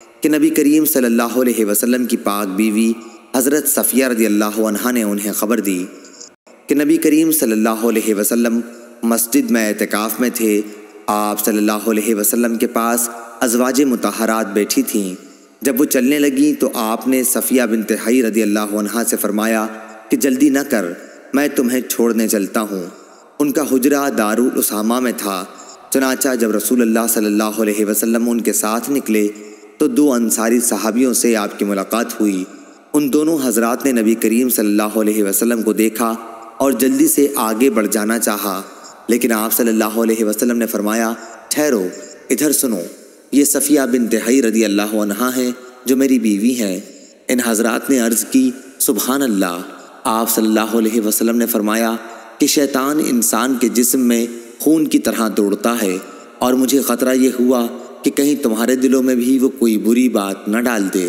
کہ نبی کریم صلی اللہ علیہ وسلم کی پاک بیوی حضرت صفیہ رضی اللہ عنہا نے انہیں خبر دی کہ نبی کریم صلی اللہ علیہ وسلم مسجد میں اعتکاف میں تھے۔ آپ صلی اللہ علیہ وسلم کے پاس ازواج مطہرات بیٹھی تھیں۔ جب وہ چلنے لگیں تو آپ نے صفیہ بنت حی رضی اللہ عنہا سے فرمایا کہ جلدی نہ کر، میں تمہیں چھوڑنے چلتا ہوں۔ ان کا حجرہ دارالاسامہ میں تھا۔ چنانچہ جب رسول اللہ صلی اللہ علیہ وسلم ان کے ساتھ نکلے تو 2 انصاری صحابیوں سے آپ کی ملاقات ہوئی۔ ان دونوں حضرات نے نبی کریم صلی اللہ علیہ وسلم کو دیکھا اور جلدی سے آگے بڑھ جانا چاہا، لیکن آپ صلی اللہ علیہ وسلم نے فرمایا، ٹھہرو، ادھر سنو، یہ صفیہ بنت حی رضی اللہ عنہا ہیں جو میری بیوی ہیں۔ ان حضرات نے عرض کی، سبحان اللہ۔ آپ صلی اللہ علیہ وسلم نے فرمایا کہ شیطان انسان کے جسم میں خون کی طرح دوڑتا ہے، اور مجھے خطرہ یہ ہوا کہ کہیں تمہارے دلوں میں بھی وہ کوئی بری بات نہ ڈال دے۔